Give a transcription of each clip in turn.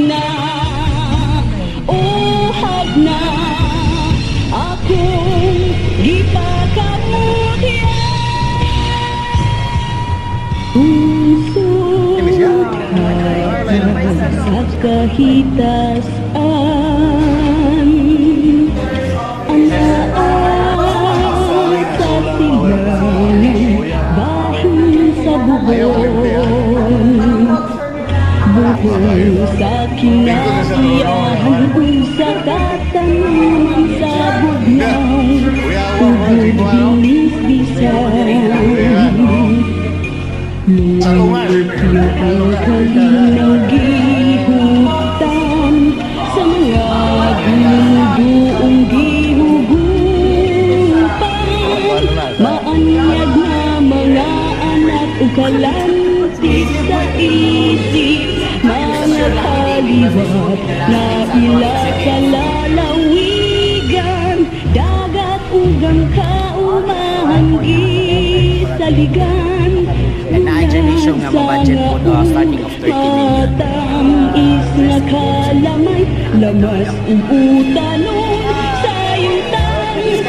na, uhag na, akong gipakamutya. Usok sa kahitasan, ang laot sa silang bahin sa buhon, buhon sa kinasiyahan, sa katanungan sa bugnaw, ubod bilis bisan. Lulupyo ang kalinaw gihutan sa mga dumuduong gihugupan. Maanyag na mga anak o kalantis sa isip, mga kaliwat na ila sa lalawigan, dagat ugang kaumahan gisaligan. Na-generation nga budget po starting of 30 million. Matamis nga kalamay, lamas utanon sa iyong tanging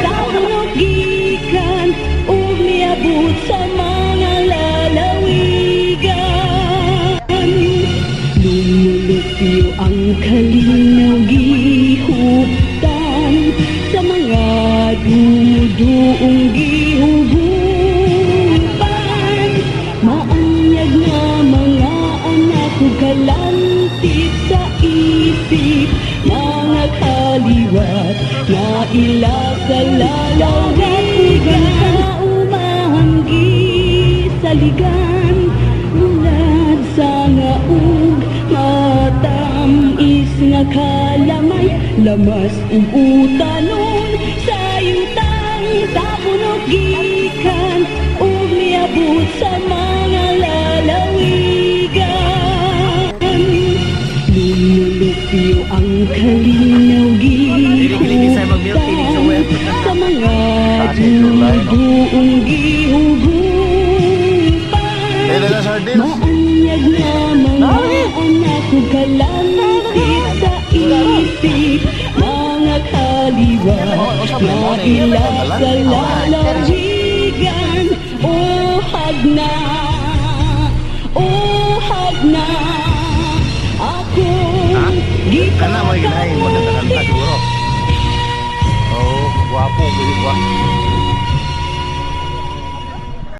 gikan, umiabot sa mga lalawigan. Lumulupyo ang kalinaw gihutan sa mga dumuduong gihugupan. Maanyag na mga anak ko kalantis sa isip, mga kaliwat na ila sa lalawigan, kaumahan gisaligan. Bulad sa ngaug, matamis nga kalamay, lamas utanon sa yutang tapunog gikan, umiabot sa mga lalawigan. Lumulupyo ang kalinaw gihutan sa mga dumuduong gihugupan. Maanyag na mga anak ko kalantis sa isip, mga kaliwat na ila sa lalawigan. Uhag na, uhag na, akong gipakamutya. Oh, guwapo, guwapo.